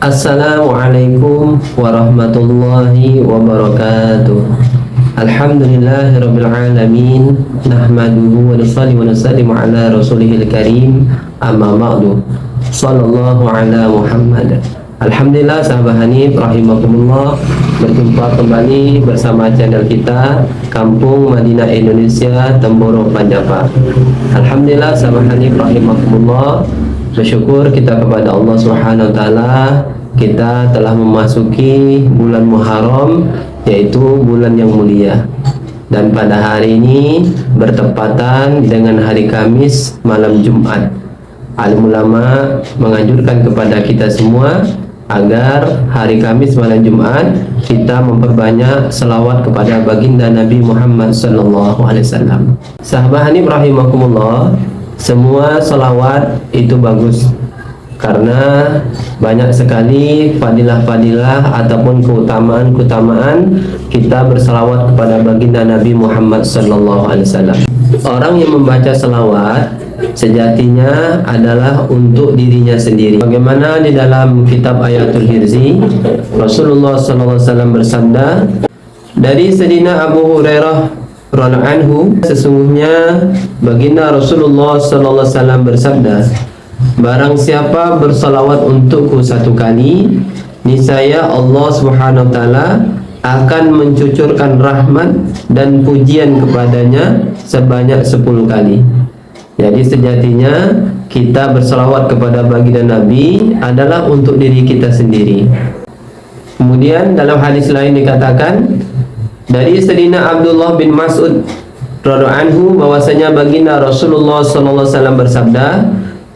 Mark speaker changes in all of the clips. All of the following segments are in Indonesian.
Speaker 1: Assalamualaikum warahmatullahi wabarakatuh. Alhamdulillahirabbil alamin. Nahmaduhu wa nusalli wa nusallimu ala rasulihil karim. Amma ba'du. Sallallahu ala Muhammad. Alhamdulillah sahabat Hanif rahimakumullah, berjumpa kembali bersama channel kita Kampung Madinah Indonesia Temboro Panjapa. Alhamdulillah sahabat Hanif rahimakumullah, bersyukur kita kepada Allah Subhanahu wa taala, kita telah memasuki bulan Muharram, yaitu bulan yang mulia. Dan pada hari ini bertepatan dengan hari Kamis malam Jumat. Alim ulama menganjurkan kepada kita semua agar hari Kamis malam Jumat kita memperbanyak selawat kepada baginda Nabi Muhammad sallallahu alaihi wasallam. Sahabat Hanif rahimakumullah, semua salawat itu bagus karena banyak sekali fadilah-fadilah ataupun keutamaan-keutamaan kita bersalawat kepada baginda Nabi Muhammad sallallahu alaihi wasallam. Orang yang membaca salawat sejatinya adalah untuk dirinya sendiri. Bagaimana di dalam kitab Ayatul Hirzi, Rasulullah sallallahu alaihi wasallam bersabda dari Sayyidina Abu Hurairah radhiyallahu anhu, sesungguhnya baginda Rasulullah sallallahu alaihi wasallam bersabda, barang siapa bersalawat untukku satu kali, niscaya Allah Subhanahu wa taala akan mencucurkan rahmat dan pujian kepadanya sebanyak 10 kali. Jadi sejatinya kita bersalawat kepada baginda Nabi adalah untuk diri kita sendiri. Kemudian dalam hadis lain dikatakan dari Sayyidina Abdullah bin Mas'ud radhiyallahu anhu bahwasanya baginda Rasulullah sallallahu alaihi wasallam bersabda,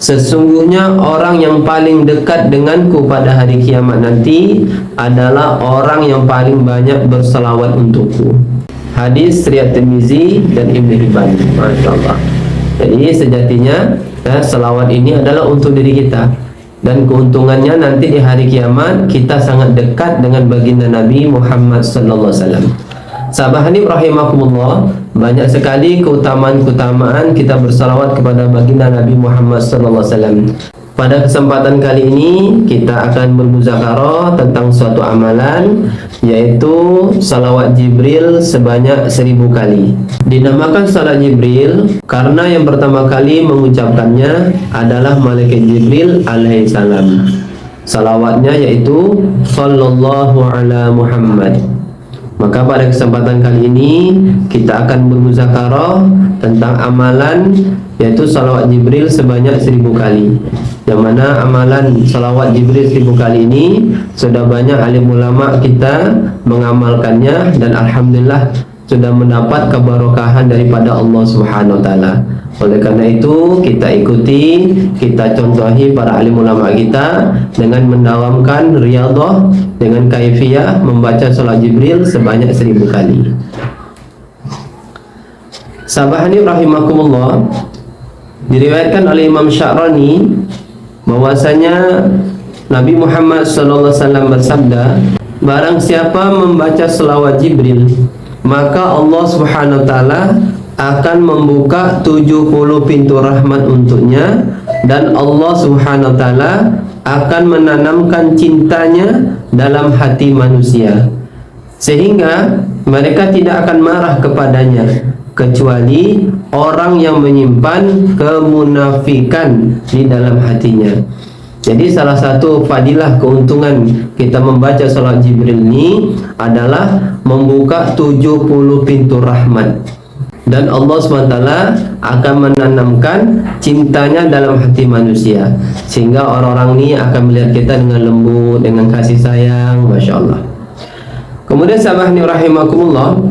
Speaker 1: sesungguhnya orang yang paling dekat denganku pada hari kiamat nanti adalah orang yang paling banyak bersalawat untukku. Hadis riwayat Tirmizi dan Ibnu Hibban. Masyaallah. Jadi sejatinya salawat ini adalah untuk diri kita, dan keuntungannya nanti di hari kiamat kita sangat dekat dengan baginda Nabi Muhammad sallallahu alaihi wasallam. Sahabat Hanif rahimakumullah, banyak sekali keutamaan-keutamaan kita bersalawat kepada baginda Nabi Muhammad sallallahu alaihi wasallam. Pada kesempatan kali ini kita akan bermuzakarah tentang suatu amalan, yaitu salawat Jibril sebanyak 1000 kali. Dinamakan salat Jibril karena yang pertama kali mengucapkannya adalah malaikat Jibril alaihi salam. Salawatnya yaitu sallallahu ala Muhammad. Maka pada kesempatan kali ini kita akan bermuzakarah tentang amalan, yaitu salawat Jibril sebanyak 1000 kali. Yang mana amalan salawat Jibril 1000 kali ini sudah banyak alim ulama kita mengamalkannya, dan alhamdulillah sudah mendapat keberkahan daripada Allah Subhanahu wa taala. Oleh karena itu kita ikuti, kita contohi para alim ulama kita dengan mendawamkan riyadhah dengan kaifiyah membaca salat Jibril sebanyak 1000 kali. Sahabat Hanif rahimakumullah, diriwayatkan oleh Imam Sya'rani bahwasanya Nabi Muhammad sallallahu alaihi wasallam bersabda, barang siapa membaca selawat Jibril, maka Allah Subhanahu wa taala akan membuka 70 pintu rahmat untuknya, dan Allah Subhanahu wa taala akan menanamkan cintanya dalam hati manusia sehingga mereka tidak akan marah kepadanya kecuali orang yang menyimpan kemunafikan di dalam hatinya. Jadi salah satu fadilah keuntungan kita membaca salat Jibril ini adalah membuka 70 pintu rahmat, dan Allah SWT akan menanamkan cintanya dalam hati manusia sehingga orang-orang ini akan melihat kita dengan lembut, dengan kasih sayang. Masya Allah. Kemudian sahabat rahimakumullah,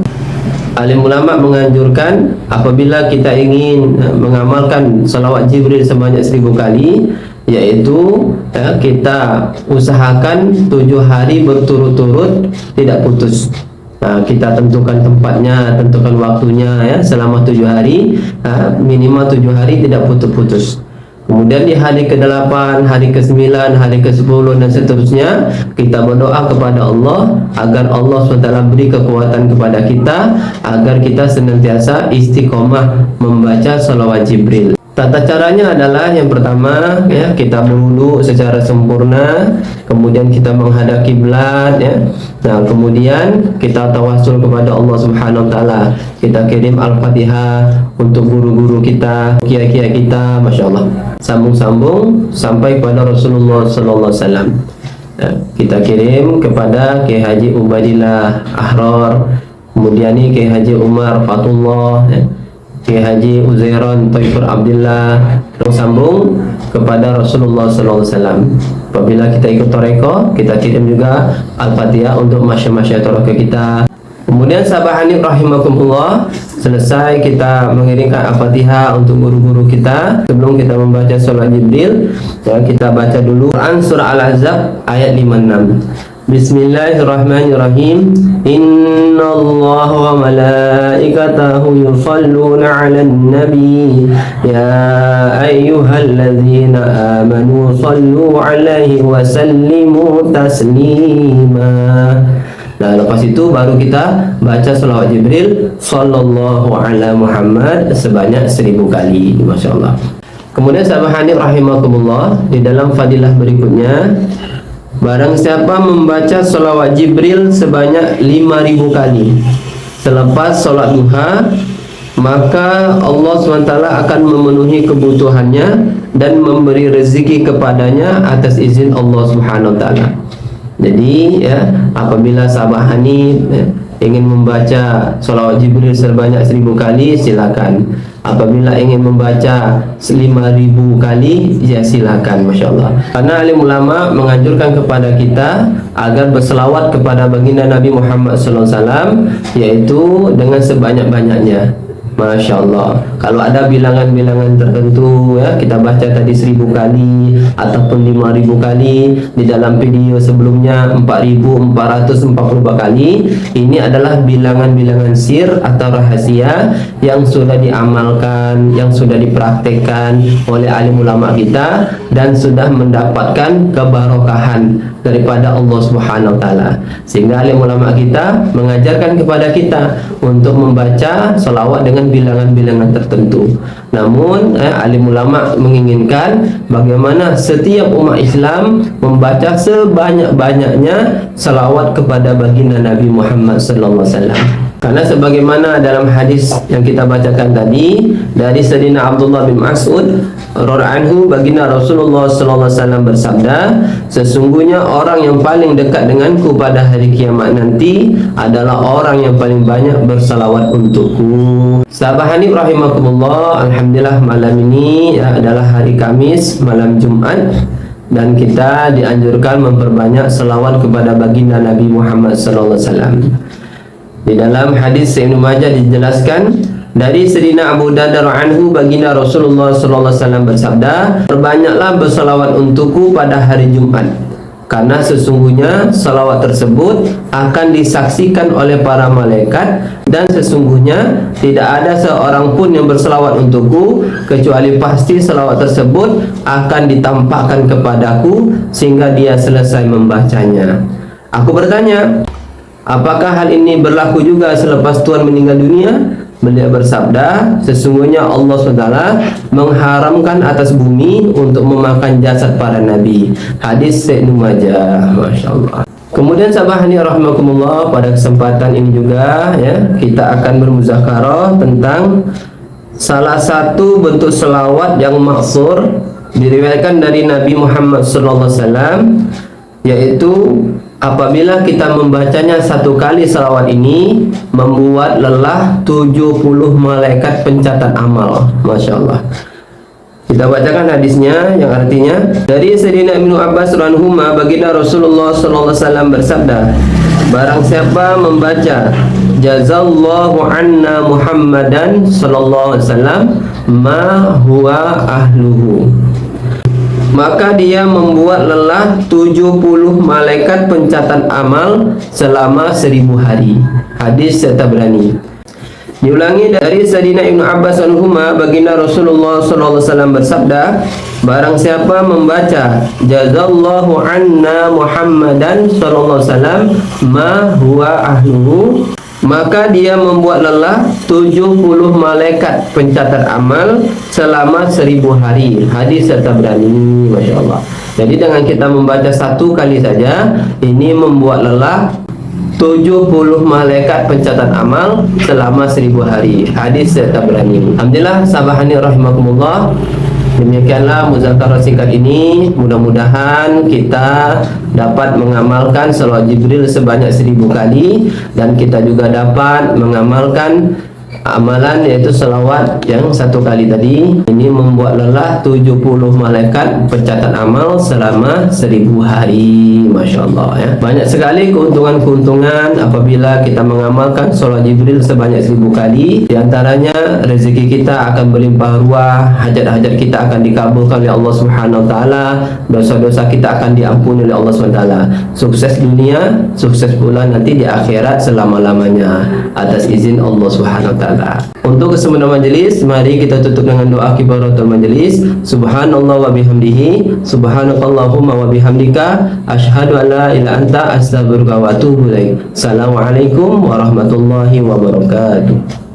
Speaker 1: alim ulama menganjurkan apabila kita ingin mengamalkan salawat Jibril sebanyak 1000 kali, yaitu kita usahakan 7 hari berturut-turut tidak putus. Kita tentukan tempatnya, tentukan waktunya ya, selama 7 hari, minimal 7 hari tidak putus-putus. Kemudian di hari ke-8, hari ke-9, hari ke-10 dan seterusnya kita berdoa kepada Allah agar Allah SWT beri kekuatan kepada kita agar kita senantiasa istiqomah membaca salawat Jibril. Tata caranya adalah yang pertama ya, kita berwudu secara sempurna, kemudian kita menghadap kiblat ya. Nah, kemudian kita tawassul kepada Allah Subhanahu wa taala. Kita kirim Al-Fatihah untuk guru-guru kita, kiai-kiai kita, Masya Allah. Sambung-sambung sampai kepada Rasulullah sallallahu alaihi wasallam. Nah, kita kirim kepada Kiai Haji Ubadillah Ahror, kemudian ini Kiai Haji Umar Fatullah ya. Kiai Haji Uzairon Taifur Abdullah, sambung kepada Rasulullah SAW. Apabila kita ikut toreko, kita kirim juga Al-Fatihah untuk masyarakat toreko kita. Kemudian sahabat Hanif rahimakumullah, selesai kita mengirimkan Al-Fatihah untuk guru-guru kita. Sebelum kita membaca sholat Jibril ya, kita baca dulu Quran surah Al-Ahzab ayat 56. Bismillahirrahmanirrahim. Innallaha wa malaikatahu yusalluna 'alan nabi ya ayyuhalladzina amanu sallu 'alaihi wa sallimu taslima. Nah, lepas itu baru kita baca shalawat Jibril sallallahu ala Muhammad sebanyak 1000 kali. Masya Allah. Kemudian sahabat Hanif rahimakumullah, di dalam fadilah berikutnya, barang siapa membaca sholawat Jibril sebanyak 5000 kali selepas sholat duha, maka Allah SWT akan memenuhi kebutuhannya dan memberi rezeki kepadanya atas izin Allah Subhanahu wa taala. Jadi ya, apabila sahabat Hanif ya, ingin membaca sholawat Jibril sebanyak 1000 kali, silakan. Apabila ingin membaca 5000 kali, ya silakan, Masya Allah. Karena alim ulama menganjurkan kepada kita agar berselawat kepada baginda Nabi Muhammad SAW, yaitu dengan sebanyak-banyaknya. Masya Allah. Kalau ada bilangan-bilangan tertentu ya, kita baca tadi 1000 kali ataupun 5000 kali, di dalam video sebelumnya 4442 kali, ini adalah bilangan-bilangan sir atau rahasia yang sudah diamalkan, yang sudah dipraktekkan oleh alim ulama kita dan sudah mendapatkan kebarokahan daripada Allah Subhanahu wa taala. Sehingga alim ulama kita mengajarkan kepada kita untuk membaca selawat dengan bilangan-bilangan tertentu. Namun alim ulama menginginkan bagaimana setiap umat Islam membaca sebanyak-banyaknya salawat kepada baginda Nabi Muhammad sallallahu alaihi wasallam. Karena sebagaimana dalam hadis yang kita bacakan tadi dari Sayyidina Abdullah bin Mas'ud radhiyallahu anhu, baginda Rasulullah sallallahu alaihi wasallam bersabda, sesungguhnya orang yang paling dekat denganku pada hari kiamat nanti adalah orang yang paling banyak bersalawat untukku. Sahabat Hanif rahimakumullah, alhamdulillah malam ini ya, adalah hari Kamis, malam Jumat, dan kita dianjurkan memperbanyak selawat kepada baginda Nabi Muhammad sallallahu alaihi wasallam. Di dalam hadis Ibnu Majah dijelaskan dari Sayyidina Abu Darda anhu, baginda Rasulullah sallallahu alaihi wasallam bersabda, perbanyaklah bersalawat untukku pada hari Jumat, karena sesungguhnya salawat tersebut akan disaksikan oleh para malaikat, dan sesungguhnya tidak ada seorang pun yang bersalawat untukku kecuali pasti salawat tersebut akan ditampakkan kepadaku sehingga dia selesai membacanya. Aku bertanya, apakah hal ini berlaku juga selepas Tuhan meninggal dunia? Beliau bersabda, sesungguhnya Allah SWT mengharamkan atas bumi untuk memakan jasad para nabi. Hadis Ibnu Majah. Masya Allah. Kemudian sahabat Hanif rahimakumullah, pada kesempatan ini juga ya, kita akan bermuzakarah tentang salah satu bentuk selawat yang maksur diriwayatkan dari Nabi Muhammad SAW, yaitu apabila kita membacanya satu kali salawat ini membuat lelah 70 malaikat pencatat amal. Masya Allah. Kita bacakan hadisnya yang artinya dari Sayyidina Ibnu Abbas radhiyallahu anhu, baginda Rasulullah sallallahu alaihi wasallam bersabda, barang siapa membaca jazallahu anna Muhammadan sallallahu alaihi wasallam ma huwa ahluhu, maka dia membuat lelah 70 malaikat pencatat amal selama 1000 hari. Hadis Tabrani. Diulangi dari Sayyidina Ibnu Abbas anhuma, baginda Rasulullah sallallahu alaihi wasallam bersabda, barang siapa membaca jazallahu anna Muhammadan sallallahu alaihi wasallam ma huwa ahluhu, maka dia membuat lelah 70 malaikat pencatat amal selama 1000 hari. Hadis At-Tabrani. Masya Allah. Jadi dengan kita membaca satu kali saja, ini membuat lelah 70 malaikat pencatat amal selama 1000 hari. Hadis At-Tabrani. Alhamdulillah, sahabani rahimakumullah. Demikianlah muzakarah singkat ini. Mudah-mudahan kita dapat mengamalkan salawat Jibril sebanyak 1000 kali, dan kita juga dapat mengamalkan amalan yaitu salawat yang satu kali tadi. Ini membuat lelah 70 malaikat pencatat amal selama 1000 hari. Masya Allah ya. Banyak sekali keuntungan-keuntungan apabila kita mengamalkan salawat Jibril sebanyak 1000 kali. Di antaranya rezeki kita akan berlimpah ruah, hajat-hajat kita akan dikabulkan oleh Allah Subhanahu wa taala, dosa-dosa kita akan diampuni oleh Allah Subhanahu wa taala. Sukses dunia, sukses pula nanti di akhirat selama-lamanya atas izin Allah Subhanahu wa taala. Untuk kesempurnaan majelis, mari kita tutup dengan doa kifaratul majelis. Subhanallah wa bihamdihi, subhanakallahumma wa bihamdika, asyhadu an la ilaha anta, astaghfiruka wa atubu ilaik. Assalamualaikum warahmatullahi wabarakatuh.